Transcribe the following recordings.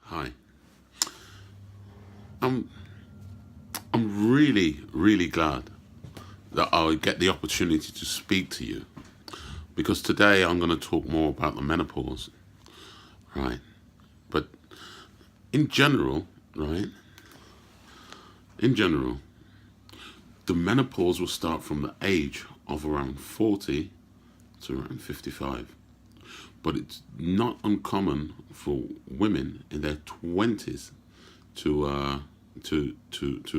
Hi. I'm I'm really glad that I get the opportunity to speak to you because today I'm going to talk more about the menopause, right? But in general, right? In general, the menopause will start from the age of around 40 to around 55. But it's not uncommon for women in their 20s to to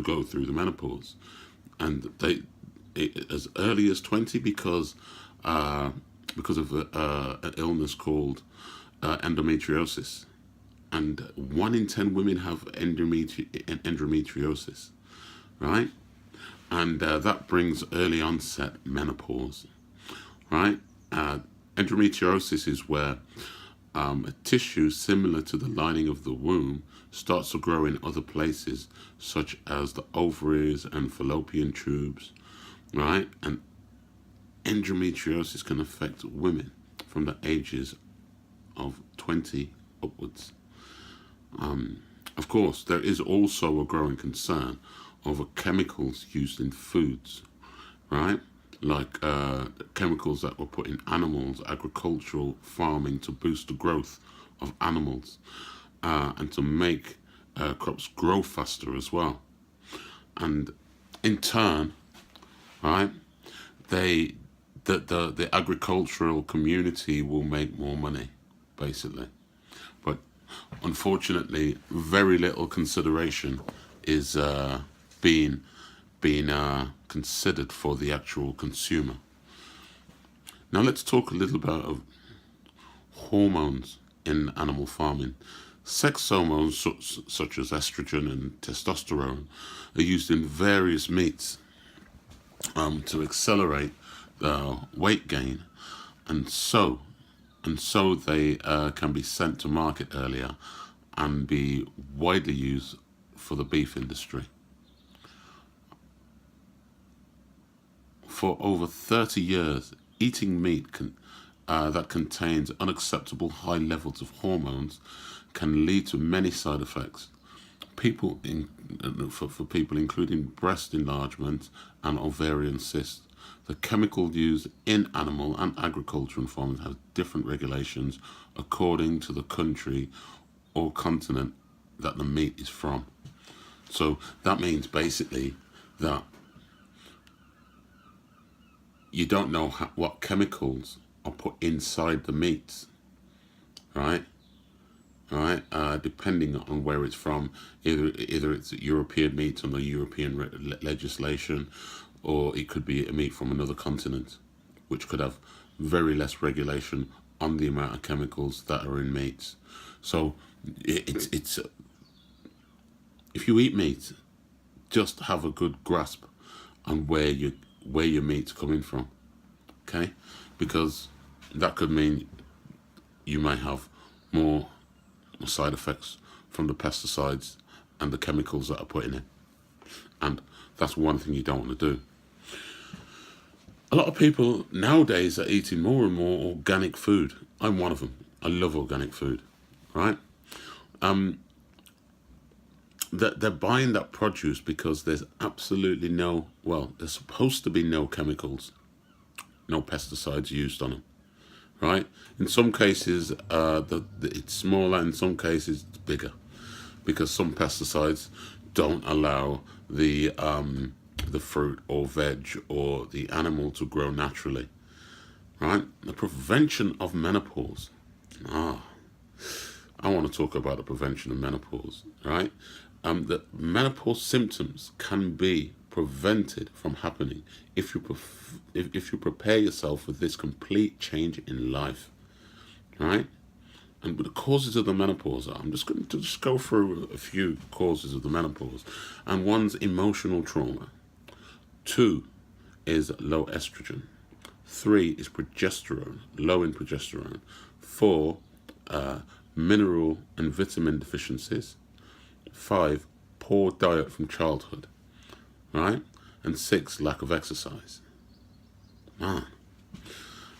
go through the menopause, and as early as 20 because of an illness called endometriosis, and 1 in 10 women have endometriosis, right? And that brings early onset menopause, right? Uh, Endometriosis is where a tissue similar to the lining of the womb starts to grow in other places, such as the ovaries and fallopian tubes, right? And endometriosis can affect women from the ages of 20 upwards. Of course, there is also a growing concern over chemicals used in foods, right? Like chemicals that were put in animals, agricultural farming to boost the growth of animals and to make crops grow faster as well. And in turn, right, they the agricultural community will make more money, basically. But unfortunately, very little consideration is being considered for the actual consumer. Now let's talk a little about hormones in animal farming. Sex hormones such as estrogen and testosterone are used in various meats to accelerate weight gain, and so they can be sent to market earlier and be widely used for the beef industry. For over 30 years, eating meat that contains unacceptable high levels of hormones can lead to many side effects. For people including breast enlargement and ovarian cysts. The chemical used in animal and agriculture and farming have different regulations according to the country or continent that the meat is from. So that means basically that you don't know what chemicals are put inside the meats, right? Right, depending on where it's from, either it's European meat under European legislation, or it could be a meat from another continent, which could have very less regulation on the amount of chemicals that are in meats. So it's if you eat meat, just have a good grasp on where your meat's coming from, okay? Because that could mean you may have more side effects from the pesticides and the chemicals that are put in it. And that's one thing you don't want to do. A lot of people nowadays are eating more and more organic food. I'm one of them. I love organic food, right? They're buying that produce because there's absolutely there's supposed to be no chemicals, no pesticides used on them, right? In some cases, it's smaller. In some cases, it's bigger, because some pesticides don't allow the fruit or veg or the animal to grow naturally, right? The prevention of menopause. I want to talk about the prevention of menopause, right? The menopause symptoms can be prevented from happening if you prepare yourself for this complete change in life, right? And with the causes of the menopause, I'm just going to just go through a few causes of the menopause. And one's emotional trauma. 2 is low estrogen. 3 is progesterone, low in progesterone. 4, mineral and vitamin deficiencies. 5, poor diet from childhood, right? And 6, lack of exercise. Man.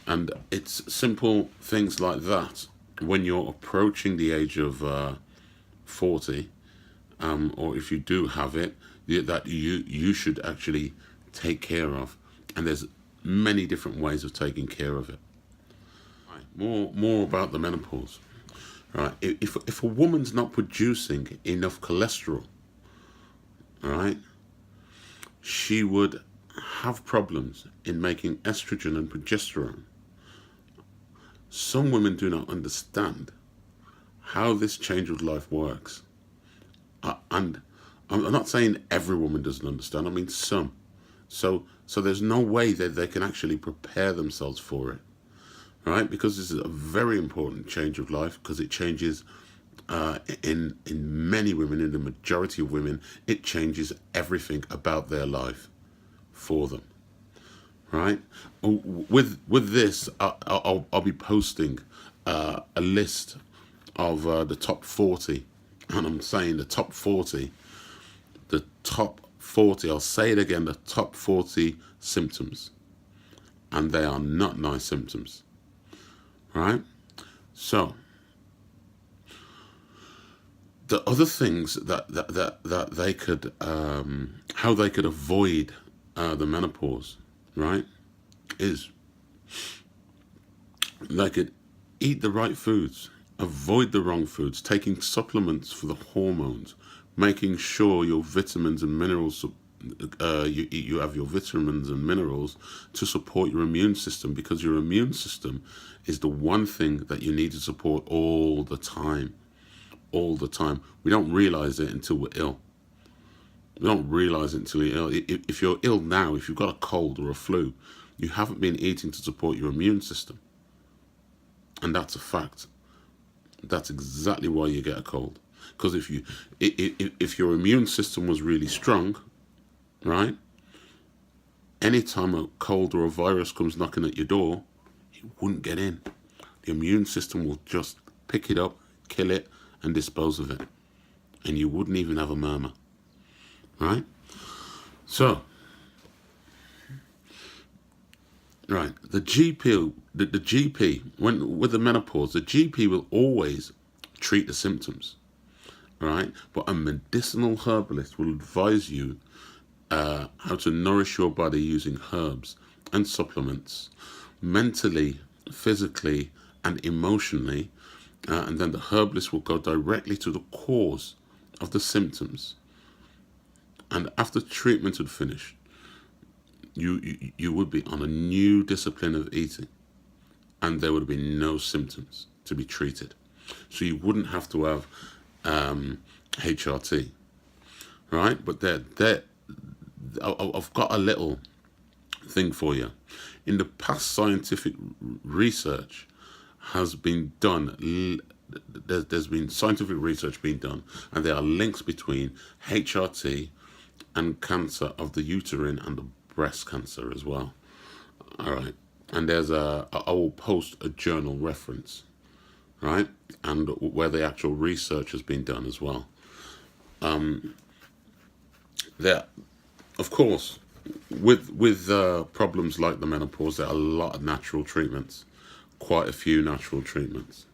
And it's simple things like that when you're approaching the age of 40, or if you do have it, that you should actually take care of. And there's many different ways of taking care of it. Right. More about the menopause. Right. If a woman's not producing enough cholesterol, all right, she would have problems in making estrogen and progesterone. Some women do not understand how this change of life works. And I'm not saying every woman doesn't understand, I mean some. So there's no way that they can actually prepare themselves for it, right? Because this is a very important change of life, because it changes in many women, in the majority of women, it changes everything about their life for them, right? With this, I'll be posting a list of the top 40, and I'm saying the top 40, I'll say it again, the top 40 symptoms, and they are not nice symptoms, right? So the other things that they could, how they could avoid the menopause, right, is they could eat the right foods, avoid the wrong foods, taking supplements for the hormones, making sure your vitamins and minerals, you have your vitamins and minerals to support your immune system, because your immune system is the one thing that you need to support all the time. All the time. We don't realize it until we're ill. We don't realize it until you're ill. If you're ill now, if you've got a cold or a flu, you haven't been eating to support your immune system. And that's a fact. That's exactly why you get a cold. Because if your immune system was really strong, right, anytime a cold or a virus comes knocking at your door, it wouldn't get in. The immune system will just pick it up, kill it, and dispose of it. And you wouldn't even have a murmur, right? So, right, the GP, when with the menopause, the GP will always treat the symptoms, right? But a medicinal herbalist will advise you how to nourish your body using herbs and supplements, mentally, physically, and emotionally, and then the herbalist will go directly to the cause of the symptoms. And after treatment had finished, you would be on a new discipline of eating, and there would be no symptoms to be treated. So you wouldn't have to have HRT, right? But I've got a little thing for you. In the past, scientific research has been done. There's been scientific research being done, and there are links between HRT and cancer of the uterine and the breast cancer as well. All right, and I will post a journal reference, right, and where the actual research has been done as well. There, of course, with problems like the menopause, there are a lot of natural treatments, quite a few natural treatments.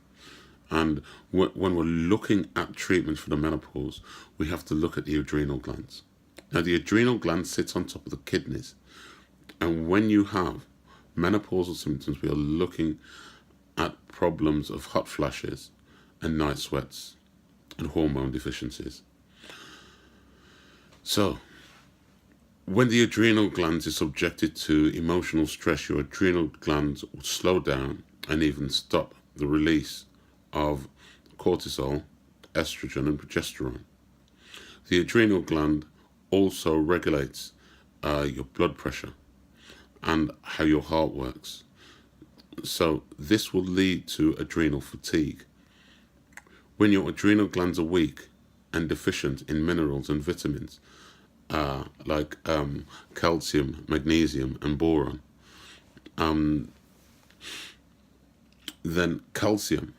And when we're looking at treatment for the menopause, we have to look at the adrenal glands. Now, the adrenal gland sits on top of the kidneys. And when you have menopausal symptoms, we are looking at problems of hot flashes and night sweats and hormone deficiencies. So, when the adrenal glands is subjected to emotional stress, your adrenal glands will slow down and even stop the release of cortisol, estrogen, and progesterone. The adrenal gland also regulates your blood pressure and how your heart works. So this will lead to adrenal fatigue. When your adrenal glands are weak and deficient in minerals and vitamins, like calcium, magnesium, and boron, then calcium,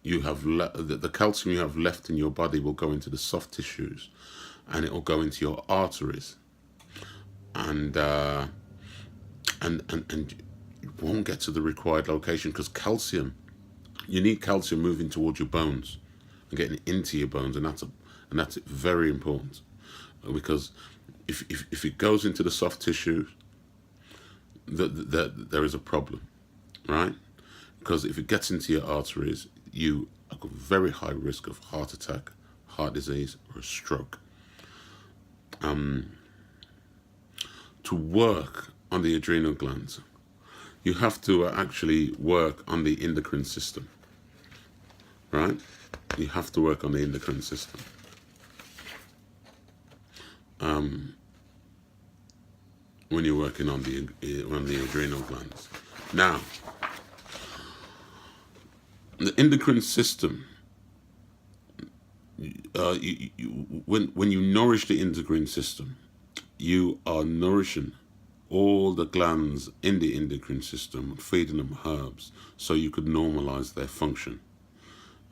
you have the calcium you have left in your body will go into the soft tissues, and it will go into your arteries, and it won't get to the required location, because calcium You need calcium moving towards your bones and getting into your bones, and that's very important, because if it goes into the soft tissue, there is a problem, right? Because if it gets into your arteries, you have a very high risk of heart attack, heart disease, or a stroke. To work on the adrenal glands, you have to actually work on the endocrine system, right? You have to work on the endocrine system. When you're working on the adrenal glands. Now, the endocrine system, when you nourish the endocrine system, you are nourishing all the glands in the endocrine system, feeding them herbs, so you could normalize their function.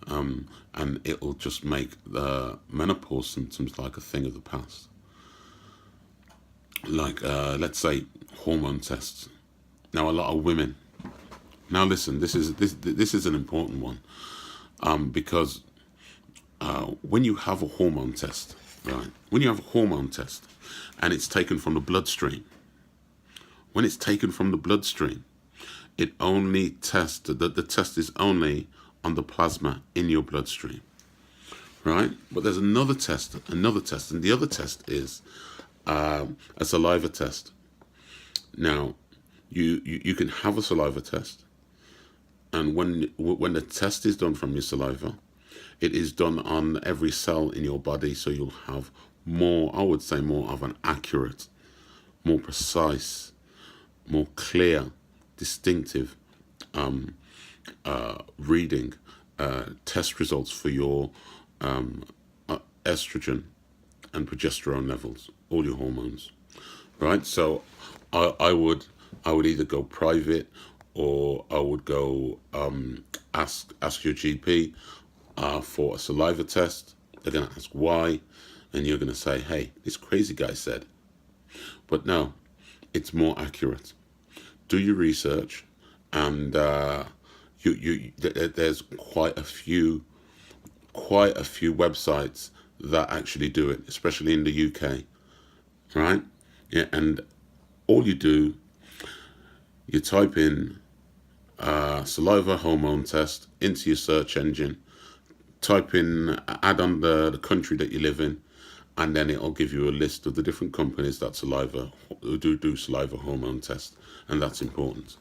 And it'll just make the menopause symptoms like a thing of the past. Like, let's say, hormone tests. Now, a lot of women. Now, listen, this is an important one, because when you have a hormone test, right? When you have a hormone test, and it's taken from the bloodstream, when it's taken from the bloodstream, it only tests the test is only on the plasma in your bloodstream, right? But there's another test, and the other test is a saliva test. Now, you can have a saliva test, and when the test is done from your saliva, it is done on every cell in your body, so you'll have more, I would say, more of an accurate, more precise, more clear, distinctive reading test results for your estrogen and progesterone levels, all your hormones, right? So I would either go private, or I would go ask your GP for a saliva test. They're going to ask why, and you're going to say, hey, this crazy guy said. But no, it's more accurate. Do your research, and there's quite a few websites that actually do it, especially in the UK, right? Yeah, and all you do, you type in saliva hormone test into your search engine, type in, add on the country that you live in, and then it'll give you a list of the different companies that do saliva hormone test, and that's important.